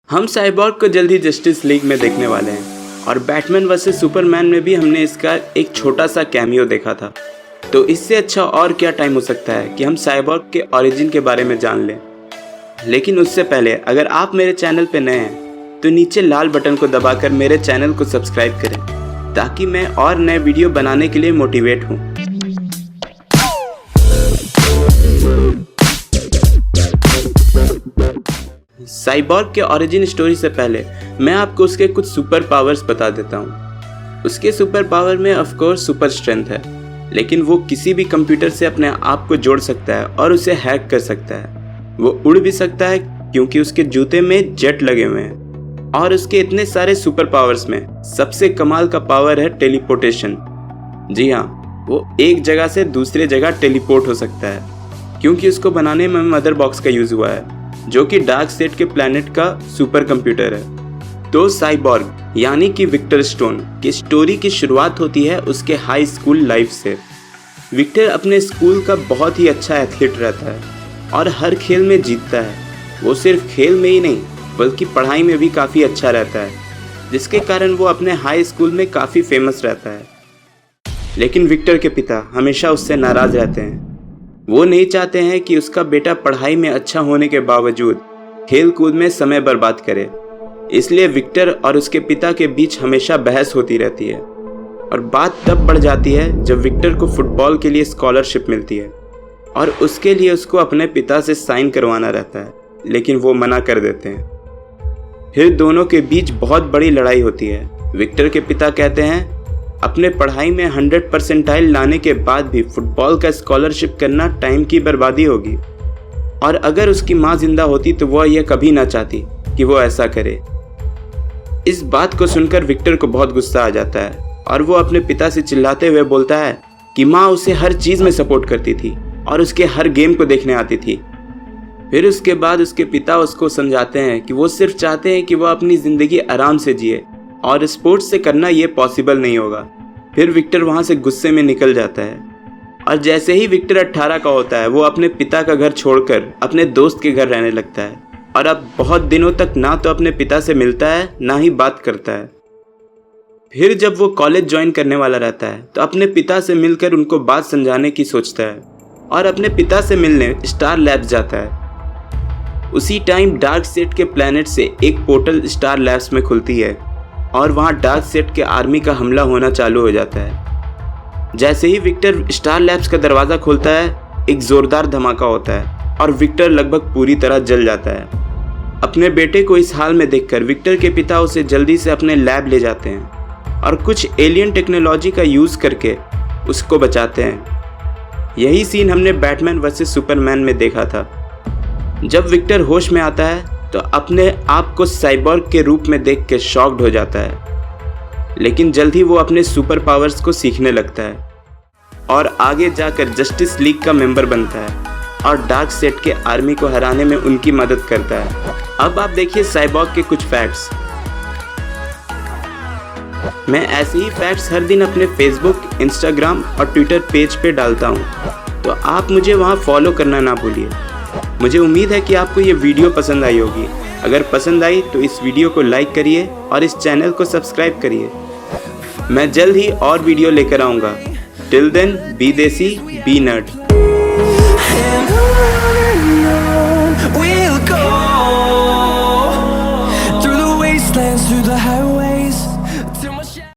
हम साइबॉर्ग को जल्द ही जस्टिस लीग में देखने वाले हैं और बैटमैन वर्सेस सुपरमैन में भी हमने इसका एक छोटा सा कैमियो देखा था। तो इससे अच्छा और क्या टाइम हो सकता है कि हम साइबॉर्ग के ओरिजिन के बारे में जान लें। लेकिन उससे पहले अगर आप मेरे चैनल पे नए हैं तो नीचे लाल बटन को दबाकर मेरे चैनल को सब्सक्राइब करें ताकि मैं और नए वीडियो बनाने के लिए मोटिवेट हूँ। साइबॉर्ग के ओरिजिन स्टोरी से पहले मैं आपको उसके कुछ सुपर पावर्स बता देता हूँ। उसके सुपर पावर में ऑफ कोर्स सुपर स्ट्रेंथ है, लेकिन वो किसी भी कंप्यूटर से अपने आप को जोड़ सकता है और उसे हैक कर सकता है। वो उड़ भी सकता है क्योंकि उसके जूते में जेट लगे हुए हैं। और उसके इतने सारे सुपर पावर्स में सबसे कमाल का पावर है टेलीपोर्टेशन। जी हाँ, वो एक जगह से दूसरे जगह टेलीपोर्ट हो सकता है क्योंकि उसको बनाने में मदर बॉक्स का यूज हुआ है, जो कि डार्कसेड के प्लैनेट का सुपर कंप्यूटर है। तो साइबॉर्ग यानी कि विक्टर स्टोन की स्टोरी की शुरुआत होती है उसके हाई स्कूल लाइफ से। विक्टर अपने स्कूल का बहुत ही अच्छा एथलीट रहता है और हर खेल में जीतता है। वो सिर्फ खेल में ही नहीं बल्कि पढ़ाई में भी काफ़ी अच्छा रहता है, जिसके कारण वो अपने हाई स्कूल में काफ़ी फेमस रहता है। लेकिन विक्टर के पिता हमेशा उससे नाराज़ रहते हैं। वो नहीं चाहते हैं कि उसका बेटा पढ़ाई में अच्छा होने के बावजूद खेल कूद में समय बर्बाद करे। इसलिए विक्टर और उसके पिता के बीच हमेशा बहस होती रहती है और बात तब बढ़ जाती है जब विक्टर को फुटबॉल के लिए स्कॉलरशिप मिलती है और उसके लिए उसको अपने पिता से साइन करवाना रहता है, लेकिन वो मना कर देते हैं। फिर दोनों के बीच बहुत बड़ी लड़ाई होती है। विक्टर के पिता कहते हैं अपने पढ़ाई में 100% लाने के बाद भी फुटबॉल का स्कॉलरशिप करना टाइम की बर्बादी होगी और अगर उसकी माँ जिंदा होती तो वह यह कभी ना चाहती कि वो ऐसा करे। इस बात को सुनकर विक्टर को बहुत गुस्सा आ जाता है और वो अपने पिता से चिल्लाते हुए बोलता है कि माँ उसे हर चीज़ में सपोर्ट करती थी और उसके हर गेम को देखने आती थी। फिर उसके बाद उसके पिता उसको समझाते हैं कि वो सिर्फ चाहते हैं कि वह अपनी ज़िंदगी आराम से जिए और स्पोर्ट्स से करना ये पॉसिबल नहीं होगा। फिर विक्टर वहाँ से गुस्से में निकल जाता है और जैसे ही विक्टर 18 का होता है वो अपने पिता का घर छोड़कर अपने दोस्त के घर रहने लगता है और अब बहुत दिनों तक ना तो अपने पिता से मिलता है ना ही बात करता है। फिर जब वो कॉलेज ज्वाइन करने वाला रहता है तो अपने पिता से मिलकर उनको बात समझाने की सोचता है और अपने पिता से मिलने स्टार लैब्स जाता है। उसी टाइम डार्कसेड के प्लैनेट से एक पोर्टल स्टार लैब्स में खुलती है और वहाँ डार्कसेड के आर्मी का हमला होना चालू हो जाता है। जैसे ही विक्टर स्टार लैब्स का दरवाज़ा खोलता है एक ज़ोरदार धमाका होता है और विक्टर लगभग पूरी तरह जल जाता है। अपने बेटे को इस हाल में देखकर विक्टर के पिता उसे जल्दी से अपने लैब ले जाते हैं और कुछ एलियन टेक्नोलॉजी का यूज़ करके उसको बचाते हैं। यही सीन हमने बैटमैन वर्सेस सुपरमैन में देखा था। जब विक्टर होश में आता है तो अपने आप को साइबॉर्ग के रूप में देख के शॉक्ड हो जाता है, लेकिन जल्द ही वो अपने सुपर पावर्स को सीखने लगता है और आगे जाकर जस्टिस लीग का मेंबर बनता है और डार्कसेड के आर्मी को हराने में उनकी मदद करता है। अब आप देखिए साइबॉर्ग के कुछ फैक्ट्स। मैं ऐसे ही फैक्ट्स हर दिन अपने फेसबुक, इंस्टाग्राम और ट्विटर पेज पे डालता हूँ, तो आप मुझे वहाँ फॉलो करना ना भूलिए। मुझे उम्मीद है कि आपको ये वीडियो पसंद आई होगी। अगर पसंद आई तो इस वीडियो को लाइक करिए और इस चैनल को सब्सक्राइब करिए। मैं जल्द ही और वीडियो लेकर आऊँगा। Till then be desi, be nerd. Through the wastelands, through the highways